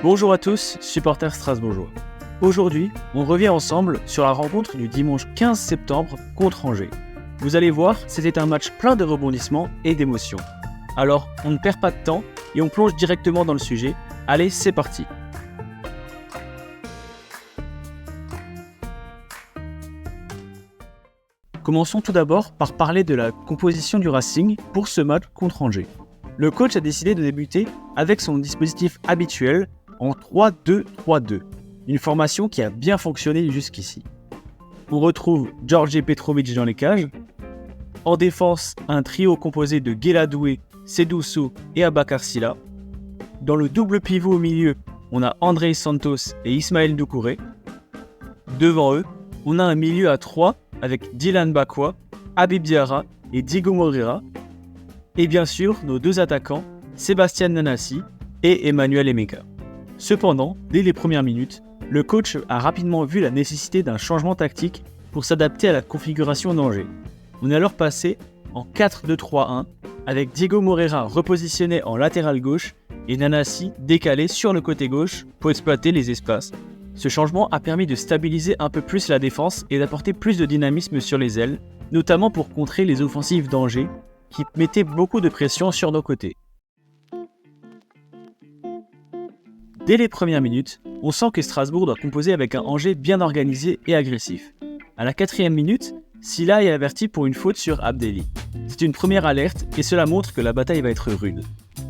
Bonjour à tous, supporters strasbourgeois. Aujourd'hui, on revient ensemble sur la rencontre du dimanche 15 septembre contre Angers. Vous allez voir, c'était un match plein de rebondissements et d'émotions. Alors, on ne perd pas de temps et on plonge directement dans le sujet. Allez, c'est parti. Commençons tout d'abord par parler de la composition du Racing pour ce match contre Angers. Le coach a décidé de débuter avec son dispositif habituel en 3-2-3-2, une formation qui a bien fonctionné jusqu'ici. On retrouve Djordje Petrovic dans les cages. En défense, un trio composé de Guéladoué, Sedoussou et Abakar Sylla. Dans le double pivot au milieu, on a André Santos et Ismaël Doucouré. Devant eux, on a un milieu à 3 avec Dylan Bakwa, Habib Diarra et Diego Moreira. Et bien sûr, nos deux attaquants, Sébastien Nanassi et Emmanuel Emeka. Cependant, dès les premières minutes, le coach a rapidement vu la nécessité d'un changement tactique pour s'adapter à la configuration d'Angers. On est alors passé en 4-2-3-1 avec Diego Moreira repositionné en latéral gauche et Nanassi décalé sur le côté gauche pour exploiter les espaces. Ce changement a permis de stabiliser un peu plus la défense et d'apporter plus de dynamisme sur les ailes, notamment pour contrer les offensives d'Angers qui mettaient beaucoup de pression sur nos côtés. Dès les premières minutes, on sent que Strasbourg doit composer avec un Angers bien organisé et agressif. À la 4e minute, Sylla est averti pour une faute sur Abdelli. C'est une première alerte et cela montre que la bataille va être rude.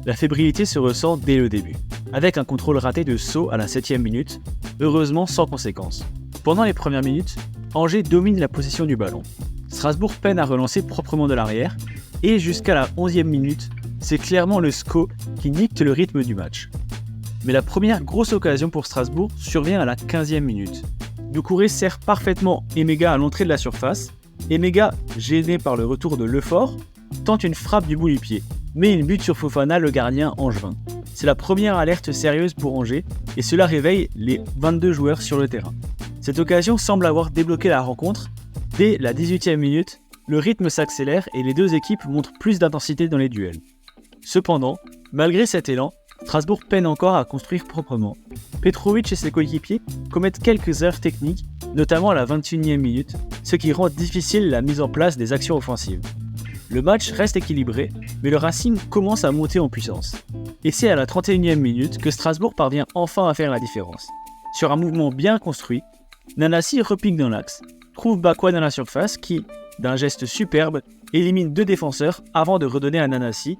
La fébrilité se ressent dès le début, avec un contrôle raté de Sceaux à la 7e minute, heureusement sans conséquence. Pendant les premières minutes, Angers domine la possession du ballon. Strasbourg peine à relancer proprement de l'arrière, et jusqu'à la 11e minute, c'est clairement le SCO qui dicte le rythme du match. Mais la première grosse occasion pour Strasbourg survient à la 15e minute. Doucouré sert parfaitement Emega à l'entrée de la surface. Emega, gêné par le retour de Lefort, tente une frappe du bout du pied, mais il bute sur Fofana, le gardien angevin. C'est la première alerte sérieuse pour Angers et cela réveille les 22 joueurs sur le terrain. Cette occasion semble avoir débloqué la rencontre. Dès la 18e minute, le rythme s'accélère et les deux équipes montrent plus d'intensité dans les duels. Cependant, malgré cet élan, Strasbourg peine encore à construire proprement. Petrovic et ses coéquipiers commettent quelques erreurs techniques, notamment à la 21e minute, ce qui rend difficile la mise en place des actions offensives. Le match reste équilibré, mais le Racing commence à monter en puissance. Et c'est à la 31e minute que Strasbourg parvient enfin à faire la différence. Sur un mouvement bien construit, Nanassi repique dans l'axe, trouve Bakwa dans la surface qui, d'un geste superbe, élimine deux défenseurs avant de redonner à Nanassi.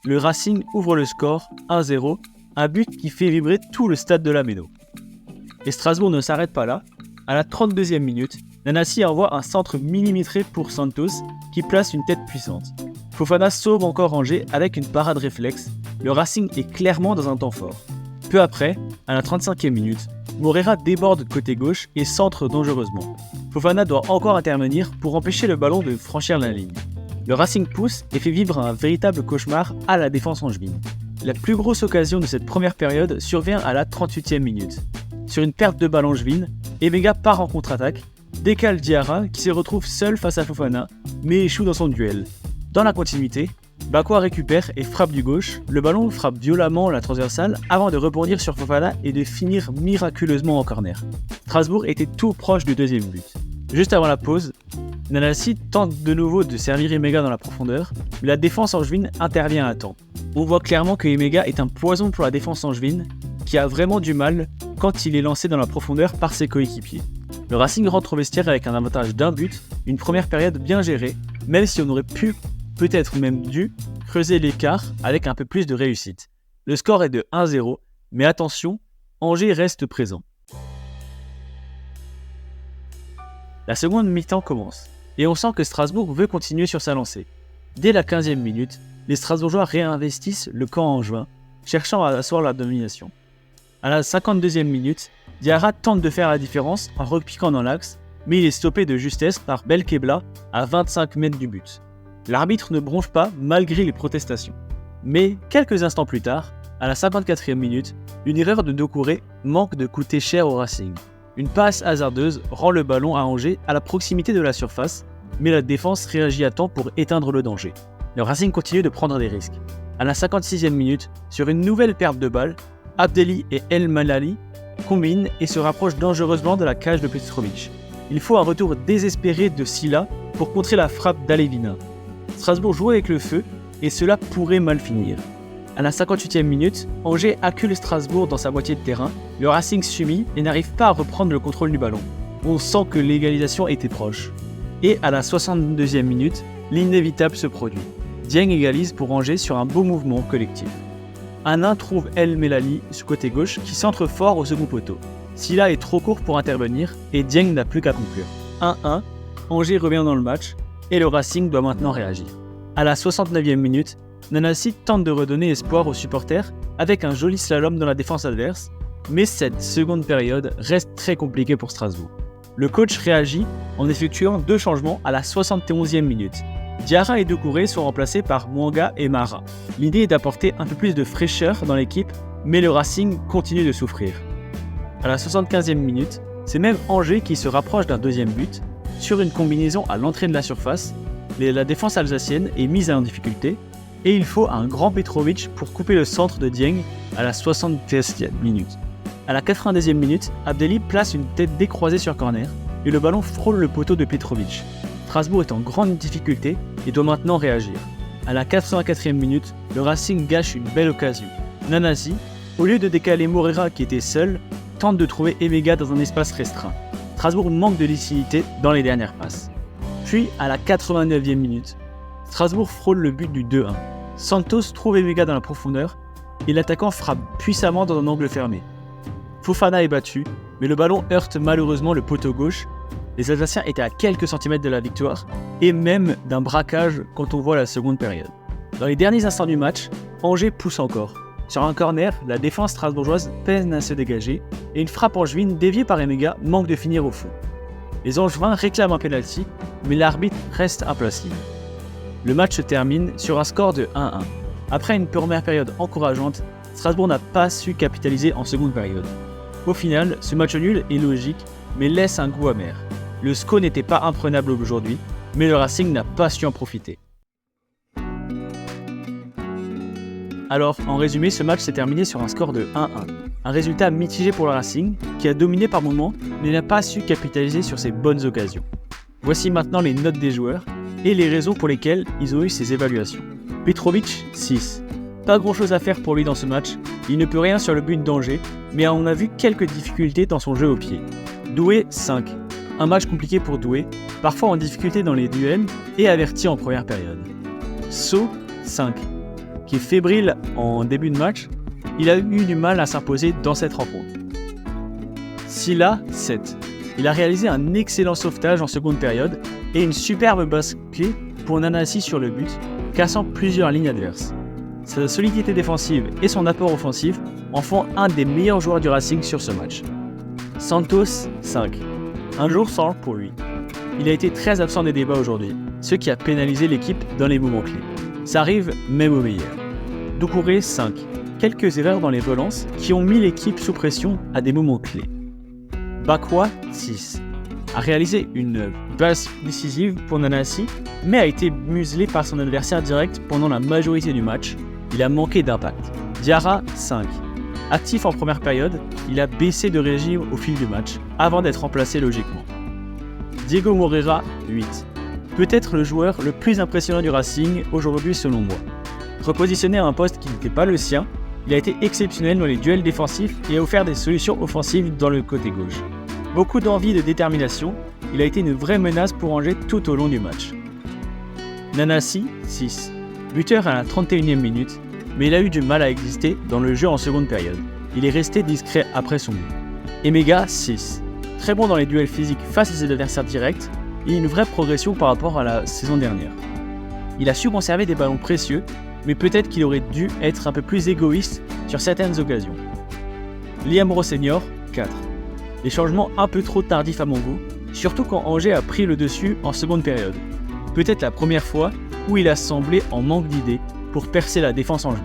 Le Racing ouvre le score 1-0, un but qui fait vibrer tout le stade de la Méno. Et Strasbourg ne s'arrête pas là. À la 32e minute, Nanassi envoie un centre millimétré pour Santos qui place une tête puissante. Fofana sauve encore Angers avec une parade réflexe. Le Racing est clairement dans un temps fort. Peu après, à la 35e minute, Moreira déborde côté gauche et centre dangereusement. Fofana doit encore intervenir pour empêcher le ballon de franchir la ligne. Le Racing pousse et fait vivre un véritable cauchemar à la défense angevine. La plus grosse occasion de cette première période survient à la 38e minute. Sur une perte de balle angevine, Emega part en contre-attaque, décale Diarra qui se retrouve seul face à Fofana, mais échoue dans son duel. Dans la continuité, Bakwa récupère et frappe du gauche, le ballon frappe violemment la transversale avant de rebondir sur Fofana et de finir miraculeusement en corner. Strasbourg était tout proche du deuxième but. Juste avant la pause, Nanassi tente de nouveau de servir Emega dans la profondeur, mais la défense angevine intervient à temps. On voit clairement que Emega est un poison pour la défense angevine, qui a vraiment du mal quand il est lancé dans la profondeur par ses coéquipiers. Le Racing rentre au vestiaire avec un avantage d'un but, une première période bien gérée, même si on aurait pu, peut-être même dû, creuser l'écart avec un peu plus de réussite. Le score est de 1-0, mais attention, Angers reste présent. La seconde mi-temps commence, et on sent que Strasbourg veut continuer sur sa lancée. Dès la 15e minute, les Strasbourgeois réinvestissent le camp angevin, cherchant à asseoir la domination. À la 52e minute, Diarra tente de faire la différence en repiquant dans l'axe, mais il est stoppé de justesse par Belkebla à 25 mètres du but. L'arbitre ne bronche pas malgré les protestations. Mais quelques instants plus tard, à la 54e minute, une erreur de Doucouré manque de coûter cher au Racing. Une passe hasardeuse rend le ballon à Angers à la proximité de la surface, mais la défense réagit à temps pour éteindre le danger. Le Racing continue de prendre des risques. À la 56e minute, sur une nouvelle perte de balle, Abdelli et El Malali combinent et se rapprochent dangereusement de la cage de Petrovic. Il faut un retour désespéré de Silla pour contrer la frappe d'Alevina. Strasbourg joue avec le feu et cela pourrait mal finir. À la 58e minute, Angers accule Strasbourg dans sa moitié de terrain, le Racing s'humilie et n'arrive pas à reprendre le contrôle du ballon. On sent que l'égalisation était proche. Et à la 62e minute, l'inévitable se produit. Dieng égalise pour Angers sur un beau mouvement collectif. Hanin trouve El Melali sur côté gauche qui centre fort au second poteau. Silla est trop court pour intervenir et Dieng n'a plus qu'à conclure. 1-1, Angers revient dans le match et le Racing doit maintenant réagir. À la 69e minute, Nanasi tente de redonner espoir aux supporters avec un joli slalom dans la défense adverse, mais cette seconde période reste très compliquée pour Strasbourg. Le coach réagit en effectuant 2 changements à la 71e minute. Diarra et Doucouré sont remplacés par Mwanga et Mara. L'idée est d'apporter un peu plus de fraîcheur dans l'équipe, mais le Racing continue de souffrir. À la 75e minute, c'est même Angers qui se rapproche d'un deuxième but. Sur une combinaison à l'entrée de la surface, la défense alsacienne est mise en difficulté et il faut un grand Petrovic pour couper le centre de Dieng à la 73e minute. À la 92e minute, Abdelli place une tête décroisée sur corner et le ballon frôle le poteau de Petrovic. Strasbourg est en grande difficulté et doit maintenant réagir. À la 84e minute, le Racing gâche une belle occasion. Nanasi, au lieu de décaler Moreira qui était seul, tente de trouver Emega dans un espace restreint. Strasbourg manque de lucidité dans les dernières passes. Puis, à la 89e minute, Strasbourg frôle le but du 2-1. Santos trouve Emega dans la profondeur et l'attaquant frappe puissamment dans un angle fermé. Fofana est battu, mais le ballon heurte malheureusement le poteau gauche. Les Alsaciens étaient à quelques centimètres de la victoire et même d'un braquage quand on voit la seconde période. Dans les derniers instants du match, Angers pousse encore. Sur un corner, la défense strasbourgeoise peine à se dégager et une frappe angevine déviée par Emega manque de finir au fond. Les Angevins réclament un penalty, mais l'arbitre reste impassible. Le match se termine sur un score de 1-1. Après une première période encourageante, Strasbourg n'a pas su capitaliser en seconde période. Au final, ce match nul est logique, mais laisse un goût amer. Le SCO n'était pas imprenable aujourd'hui, mais le Racing n'a pas su en profiter. Alors, en résumé, ce match s'est terminé sur un score de 1-1. Un résultat mitigé pour le Racing, qui a dominé par moments, mais n'a pas su capitaliser sur ses bonnes occasions. Voici maintenant les notes des joueurs et les raisons pour lesquelles ils ont eu ces évaluations. Petrovic, 6. Pas grand chose à faire pour lui dans ce match, il ne peut rien sur le but d'Angers, mais on a vu quelques difficultés dans son jeu au pied. Doué, 5. Un match compliqué pour Doué, parfois en difficulté dans les duels et averti en première période. So, 5. Qui est fébrile en début de match, il a eu du mal à s'imposer dans cette rencontre. Silla, 7. Il a réalisé un excellent sauvetage en seconde période et une superbe basket pour Nanasi sur le but, cassant plusieurs lignes adverses. Sa solidité défensive et son apport offensif en font un des meilleurs joueurs du Racing sur ce match. Santos, 5. Un jour sans pour lui. Il a été très absent des débats aujourd'hui, ce qui a pénalisé l'équipe dans les moments clés. Ça arrive même au meilleur. Doucouré, 5. Quelques erreurs dans les relances qui ont mis l'équipe sous pression à des moments clés. Bakwa, 6. A réalisé une passe décisive pour Nanasi, mais a été muselé par son adversaire direct pendant la majorité du match. Il a manqué d'impact. Diarra, 5. Actif en première période, il a baissé de régime au fil du match, avant d'être remplacé logiquement. Diego Moreira, 8. Peut-être le joueur le plus impressionnant du Racing aujourd'hui selon moi. Repositionné à un poste qui n'était pas le sien, il a été exceptionnel dans les duels défensifs et a offert des solutions offensives dans le côté gauche. Beaucoup d'envie et de détermination, il a été une vraie menace pour Angers tout au long du match. Nanasi, 6. Buteur à la 31e minute, mais il a eu du mal à exister dans le jeu en seconde période. Il est resté discret après son but. Emega, 6. Très bon dans les duels physiques face à ses adversaires directs, et une vraie progression par rapport à la saison dernière. Il a su conserver des ballons précieux, mais peut-être qu'il aurait dû être un peu plus égoïste sur certaines occasions. Liam Rossenior, 4. Des changements un peu trop tardifs à mon goût, surtout quand Angers a pris le dessus en seconde période. Peut-être la première fois où il a semblé en manque d'idées pour percer la défense angevine.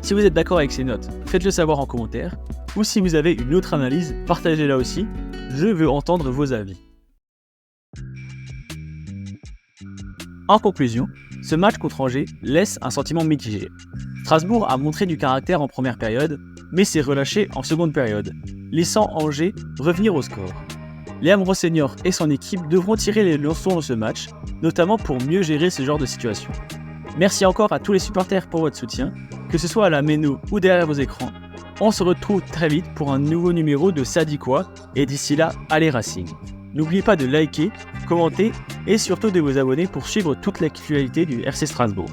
Si vous êtes d'accord avec ces notes, faites-le savoir en commentaire, ou si vous avez une autre analyse, partagez-la aussi, je veux entendre vos avis. En conclusion, ce match contre Angers laisse un sentiment mitigé. Strasbourg a montré du caractère en première période, mais s'est relâché en seconde période, laissant Angers revenir au score. Liam Rossignol et son équipe devront tirer les leçons de ce match, notamment pour mieux gérer ce genre de situation. Merci encore à tous les supporters pour votre soutien, que ce soit à la Méno ou derrière vos écrans. On se retrouve très vite pour un nouveau numéro de Ça dit quoi, et d'ici là, allez Racing. N'oubliez pas de liker, commenter et surtout de vous abonner pour suivre toute l'actualité du RC Strasbourg.